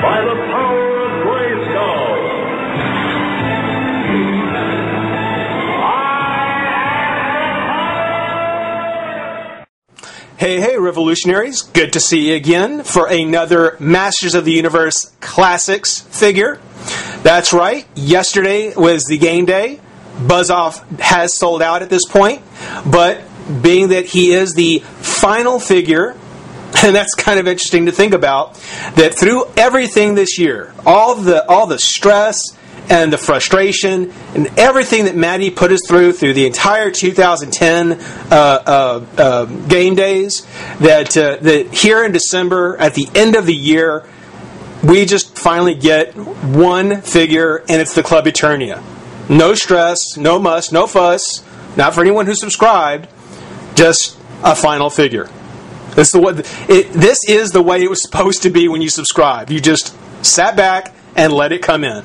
by the power of Grayskull. Hey, revolutionaries. Good to see you again for another Masters of the Universe Classics figure. That's right. Yesterday was the game day. Buzz-Off has sold out at this point, but being that he is the final figure, and that's kind of interesting to think about, that through everything this year, all the stress and the frustration and everything that Matty put us through the entire 2010 game days, that here in December, at the end of the year, we just finally get one figure, and it's the Club Eternia. No stress, no muss, no fuss, not for anyone who subscribed, just a final figure. This is the way it was supposed to be when you subscribed. You just sat back and let it come in.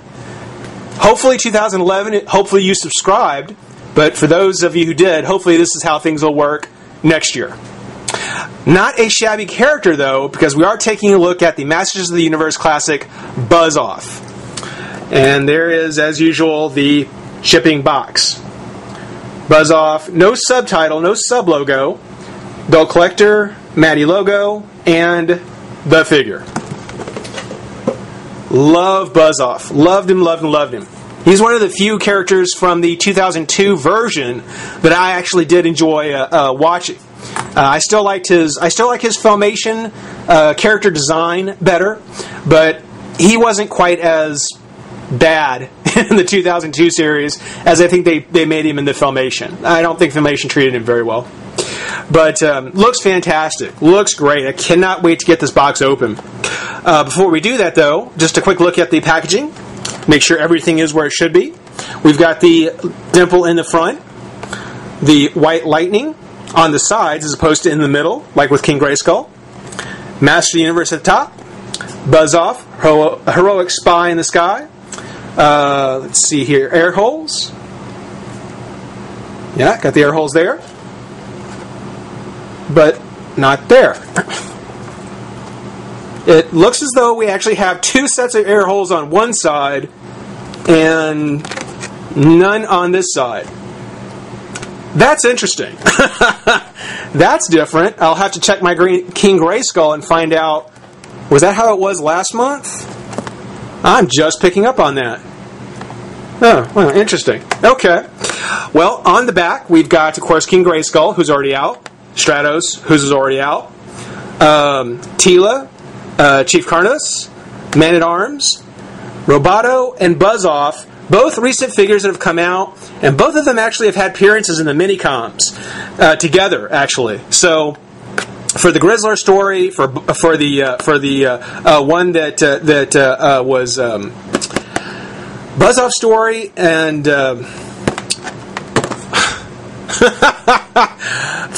Hopefully 2011, hopefully you subscribed, but for those of you who did, hopefully this is how things will work next year. Not a shabby character, though, because we are taking a look at the Masters of the Universe Classic Buzz-Off. And there is, as usual, the shipping box. Buzz-Off, no subtitle, no sub-logo, Dull Collector, Matty logo, and the figure. Love Buzz-Off. Loved him, loved him, loved him. He's one of the few characters from the 2002 version that I actually did enjoy watching. I still like his Filmation character design better, but he wasn't quite as bad in the 2002 series as I think they made him in the Filmation. I don't think Filmation treated him very well. But looks fantastic. Looks great. I cannot wait to get this box open. Before we do that, though, just a quick look at the packaging. Make sure everything is where it should be. We've got the dimple in the front, the white lightning on the sides as opposed to in the middle, like with King Grayskull. Master of the Universe at the top. Buzz-Off, heroic spy in the sky. Let's see here. Air holes. Yeah, got the air holes there. But not there. It looks as though we actually have two sets of air holes on one side and none on this side. That's interesting. That's different. I'll have to check my King Grayskull and find out, was that how it was last month? I'm just picking up on that. Oh, well, interesting. Okay. Well, on the back, we've got, of course, King Grayskull, who's already out. Stratos, who's already out. Teela, Chief Carnos, Man-at-Arms, Roboto, and Buzz-Off, both recent figures that have come out, and both of them actually have had appearances in the mini-coms together, actually. So, for the Grizzler story, for the one that was Buzz-Off story, and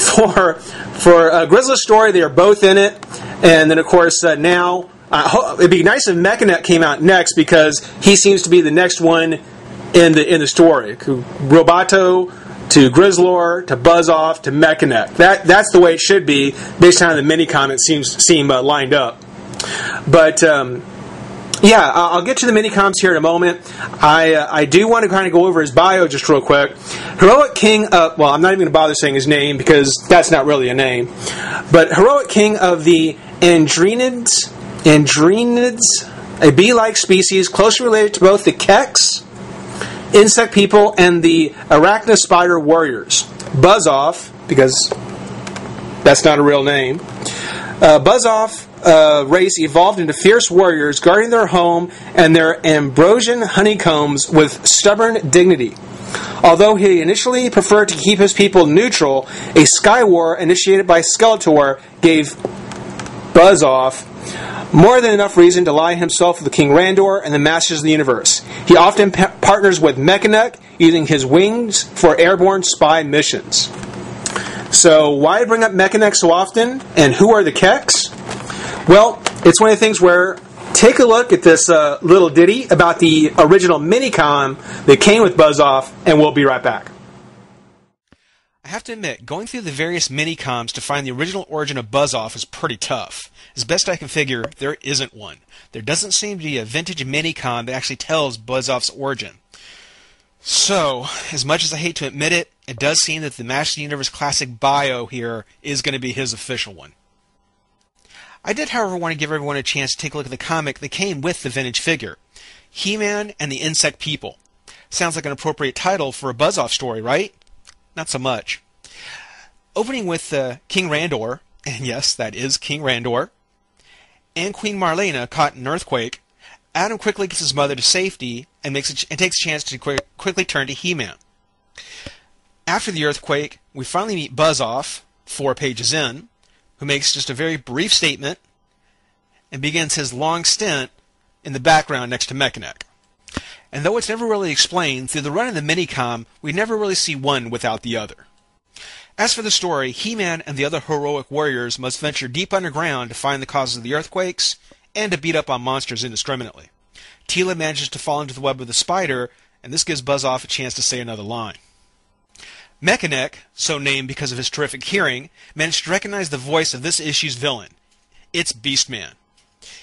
for Grizzler's story, they are both in it. And then, of course, now it'd be nice if Mechaneck came out next, because he seems to be the next one in the story. Roboto to Grizzlor to Buzz-Off to Mechaneck. That's the way it should be based on how the mini comics seem lined up. But yeah, I'll get to the mini-coms here in a moment. I do want to kind of go over his bio just real quick. Heroic King of... Well, I'm not even going to bother saying his name because that's not really a name. But Heroic King of the Andrenids, a bee-like species closely related to both the Keks, insect people, and the Arachnospider warriors. Buzz-Off, because that's not a real name. Buzz-Off race evolved into fierce warriors guarding their home and their ambrosian honeycombs with stubborn dignity. Although he initially preferred to keep his people neutral, a sky war initiated by Skeletor gave Buzz-Off more than enough reason to ally himself with King Randor and the Masters of the Universe. He often partners with Mechaneck, using his wings for airborne spy missions. So, why bring up Mechaneck so often? And who are the Keks? Well, it's one of the things where, take a look at this little ditty about the original minicom that came with Buzz-Off, and we'll be right back. I have to admit, going through the various mini-coms to find the original origin of Buzz-Off is pretty tough. As best I can figure, there isn't one. There doesn't seem to be a vintage mini-com that actually tells Buzz-Off's origin. So, as much as I hate to admit it, it does seem that the Masters of the Universe Classic bio here is going to be his official one. I did, however, want to give everyone a chance to take a look at the comic that came with the vintage figure. He-Man and the Insect People. Sounds like an appropriate title for a Buzz-Off story, right? Not so much. Opening with King Randor, and yes, that is King Randor, and Queen Marlena caught in an earthquake, Adam quickly gets his mother to safety and takes a chance to quickly turn to He-Man. After the earthquake, we finally meet Buzz-Off, 4 pages in, who makes just a very brief statement and begins his long stint in the background next to Mekaneck. And though it's never really explained, through the run of the minicom, we never really see one without the other. As for the story, He-Man and the other heroic warriors must venture deep underground to find the causes of the earthquakes and to beat up on monsters indiscriminately. Teela manages to fall into the web of the spider, and this gives Buzz-Off a chance to say another line. Mekaneck, so named because of his terrific hearing, managed to recognize the voice of this issue's villain. It's Beastman.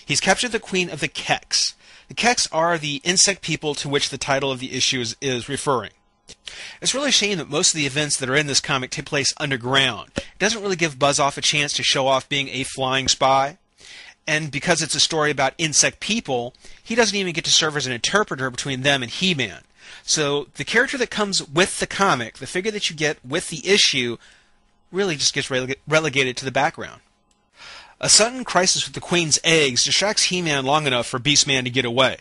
He's captured the queen of the Keks. The Keks are the insect people to which the title of the issue is referring. It's really a shame that most of the events that are in this comic take place underground. It doesn't really give Buzz-Off a chance to show off being a flying spy. And because it's a story about insect people, he doesn't even get to serve as an interpreter between them and He-Man. So the character that comes with the comic, the figure that you get with the issue, really just gets relegated to the background. A sudden crisis with the Queen's eggs distracts He-Man long enough for Beastman to get away.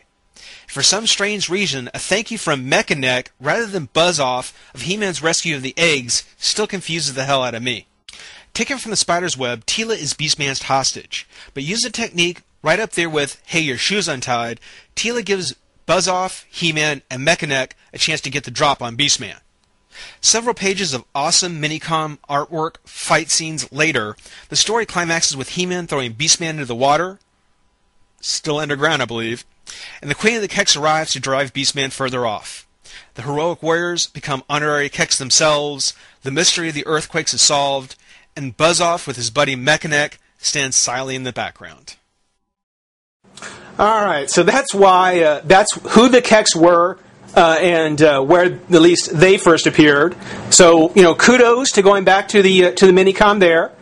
For some strange reason, a thank you from Mekaneck rather than Buzz-Off of He-Man's rescue of the eggs still confuses the hell out of me. Taken from the spider's web, Teela is Beastman's hostage, but use a technique right up there with, hey, your shoe's untied. Teela gives Buzz-Off, He-Man, and Mekaneck a chance to get the drop on Beastman. Several pages of awesome minicom artwork fight scenes later, the story climaxes with He-Man throwing Beastman into the water, still underground I believe, and the Queen of the Keks arrives to drive Beastman further off. The heroic warriors become honorary Keks themselves, the mystery of the earthquakes is solved, and Buzz-Off with his buddy Mekaneck stands silently in the background. All right, so that's why that's who the Keks were and where at least they first appeared. So kudos to going back to the minicom there,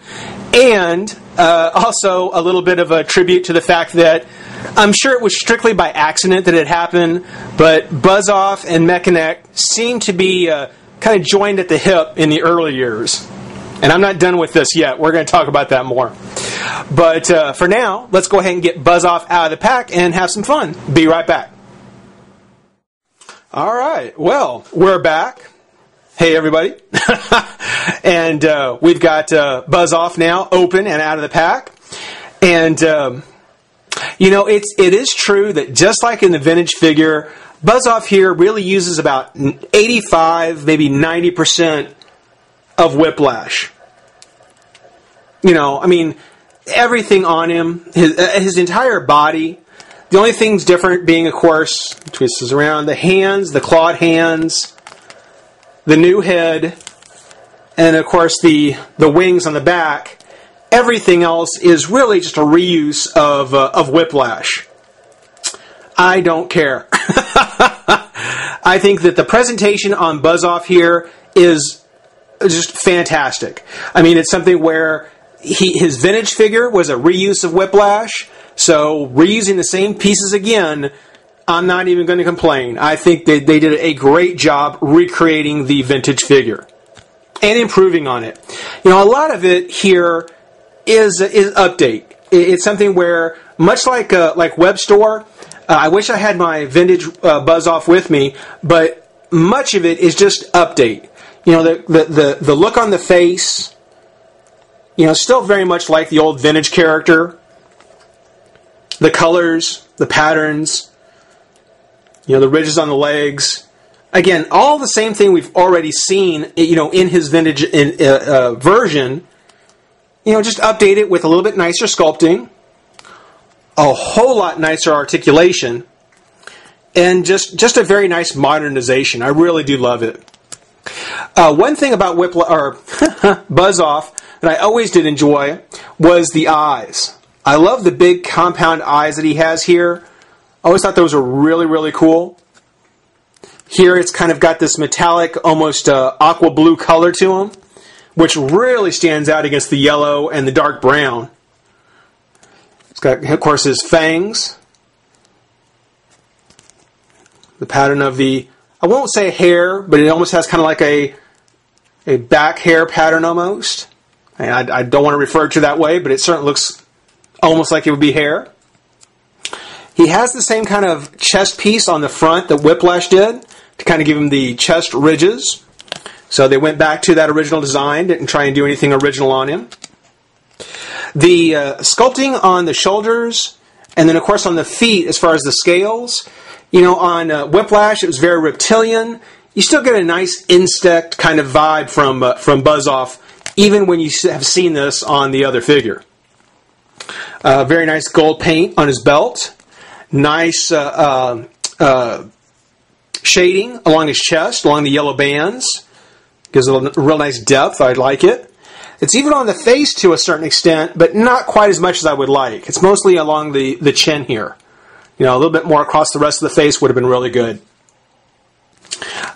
and also a little bit of a tribute to the fact that I'm sure it was strictly by accident that it happened, but Buzz-Off and Mekaneck seem to be kind of joined at the hip in the early years. And I'm not done with this yet. We're going to talk about that more. But for now, let's go ahead and get Buzz-Off out of the pack and have some fun. Be right back. All right. Well, we're back. Hey, everybody. And we've got Buzz-Off now open and out of the pack. And, it is true that just like in the vintage figure, Buzz-Off here really uses about 85, maybe 90% of Whiplash. Everything on him, his entire body. The only things different being, of course, twists this around, the hands, the clawed hands, the new head, and of course the wings on the back. Everything else is really just a reuse of Whiplash. I don't care. I think that the presentation on Buzz-Off here is just fantastic. It's something where his vintage figure was a reuse of Whiplash, so reusing the same pieces again, I'm not even going to complain. I think they did a great job recreating the vintage figure and improving on it. A lot of it here is update. It's something where, much like Web Store, I wish I had my vintage Buzz-Off with me, but much of it is just update. The look on the face, still very much like the old vintage character. The colors, the patterns, the ridges on the legs. Again, all the same thing we've already seen, in his vintage version. Just update it with a little bit nicer sculpting, a whole lot nicer articulation, and just a very nice modernization. I really do love it. One thing about Buzz-Off that I always did enjoy was the eyes. I love the big compound eyes that he has here. I always thought those were really, really cool. Here it's kind of got this metallic, almost aqua blue color to them, which really stands out against the yellow and the dark brown. It's got, of course, his fangs. The pattern of the, I won't say hair, but it almost has kind of like a back hair pattern almost. I don't want to refer to it that way, but it certainly looks almost like it would be hair. He has the same kind of chest piece on the front that Whiplash did to kind of give him the chest ridges. So they went back to that original design, didn't try and do anything original on him. The sculpting on the shoulders, and then of course on the feet as far as the scales, on Whiplash it was very reptilian. You still get a nice insect kind of vibe from Buzz-Off, even when you have seen this on the other figure. Very nice gold paint on his belt. Nice shading along his chest, along the yellow bands. Gives it a real nice depth. I like it. It's even on the face to a certain extent, but not quite as much as I would like. It's mostly along the chin here. A little bit more across the rest of the face would have been really good.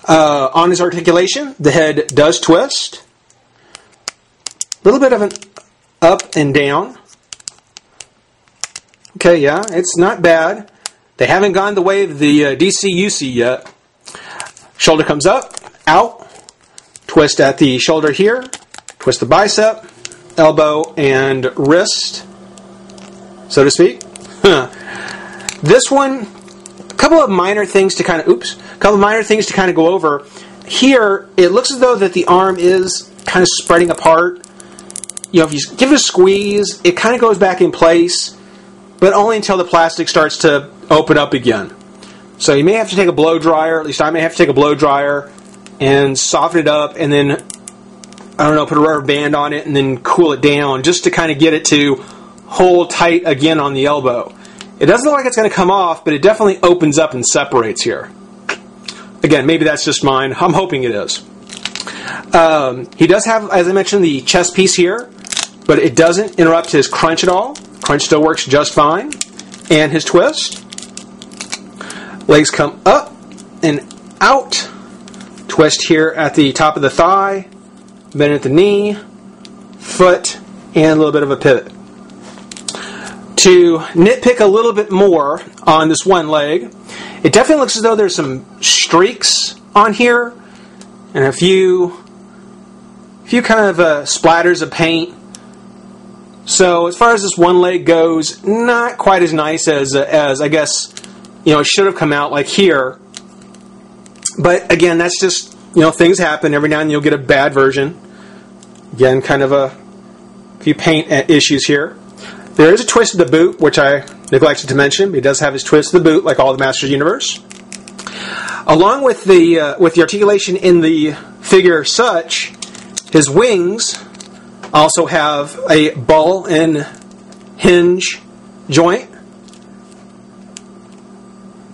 On his articulation, the head does twist. A little bit of an up and down. Okay, yeah, it's not bad. They haven't gone the way of the DC-UC yet. Shoulder comes up, out, twist at the shoulder here, twist the bicep, elbow, and wrist, so to speak. This one, a couple of minor things to kind of go over. Here, it looks as though that the arm is kind of spreading apart. If you give it a squeeze, it kind of goes back in place, but only until the plastic starts to open up again. So you may have to take a blow dryer, at least I may have to take a blow dryer, and soften it up, and then, put a rubber band on it, and then cool it down, just to kind of get it to hold tight again on the elbow. It doesn't look like it's going to come off, but it definitely opens up and separates here. Again, maybe that's just mine. I'm hoping it is. He does have, as I mentioned, the chest piece here, but it doesn't interrupt his crunch at all. Crunch still works just fine. And his twist. Legs come up and out. Twist here at the top of the thigh, bend at the knee, foot, and a little bit of a pivot. To nitpick a little bit more on this one leg, it definitely looks as though there's some streaks on here and a few kind of splatters of paint. So as far as this one leg goes, not quite as nice as I guess it should have come out like here. But again, that's just things happen. Every now and then you'll get a bad version. Again, kind of a few paint issues here. There is a twist of the boot, which I neglected to mention, but he does have his twist of the boot, like all the Masters of the Universe. Along with the articulation in the figure such, his wings also have a ball and hinge joint.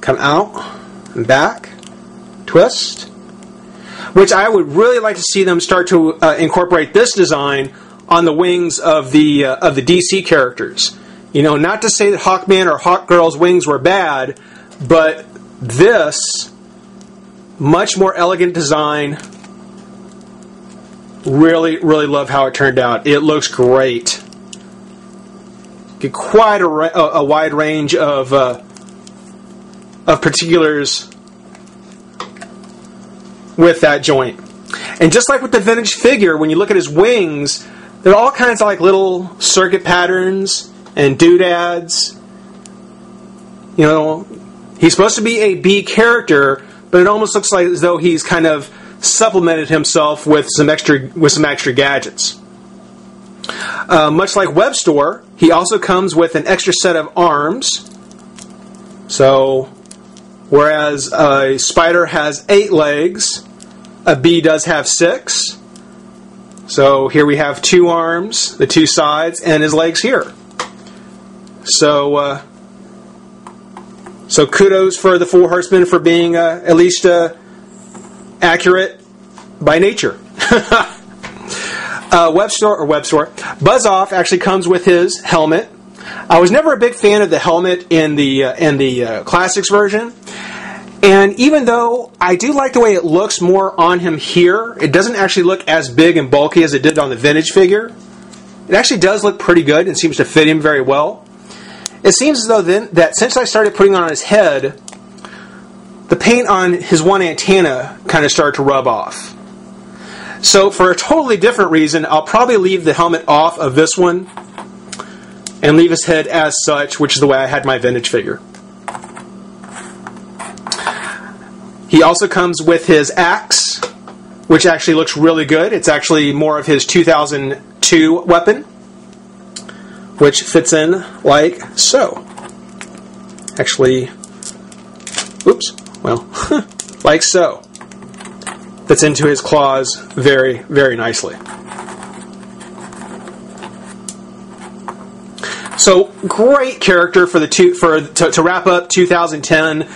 Come out and back, twist. Which I would really like to see them start to incorporate this design on the wings of the DC characters. Not to say that Hawkman or Hawkgirl's wings were bad, but this much more elegant design. Really, really love how it turned out. It looks great. Get quite a wide range of particulars with that joint. And just like with the vintage figure, when you look at his wings, there are all kinds of like little circuit patterns and doodads. He's supposed to be a B character, but it almost looks like as though he's kind of supplemented himself with some extra gadgets. Much like Webstore, he also comes with an extra set of arms. So, whereas a spider has 8 legs, a bee does have 6. So here we have 2 arms, the 2 sides, and his legs here. So kudos for the Four Horsemen for being at least accurate by nature. Web store. Buzz Off actually comes with his helmet. I was never a big fan of the helmet in the Classics version. And even though I do like the way it looks more on him here, it doesn't actually look as big and bulky as it did on the vintage figure. It actually does look pretty good and seems to fit him very well. It seems as though then that since I started putting it on his head, the paint on his one antenna kind of started to rub off. So for a totally different reason, I'll probably leave the helmet off of this one and leave his head as such, which is the way I had my vintage figure. He also comes with his axe, which actually looks really good. It's actually more of his 2002 weapon, which fits in like so. Actually, oops, well, like so. Fits into his claws very, very nicely. So great character for to wrap up 2010.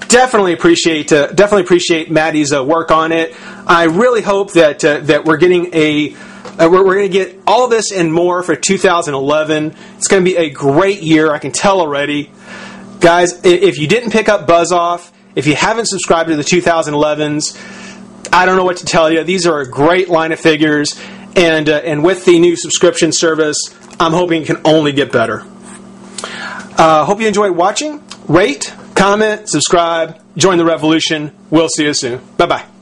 Definitely appreciate Maddie's work on it. I really hope that we're getting we're going to get all this and more for 2011. It's going to be a great year. I can tell already, guys. If you didn't pick up Buzz Off, if you haven't subscribed to the 2011s, I don't know what to tell you. These are a great line of figures, and with the new subscription service, I'm hoping it can only get better. Hope you enjoyed watching. Rate, comment, subscribe, join the revolution. We'll see you soon. Bye-bye.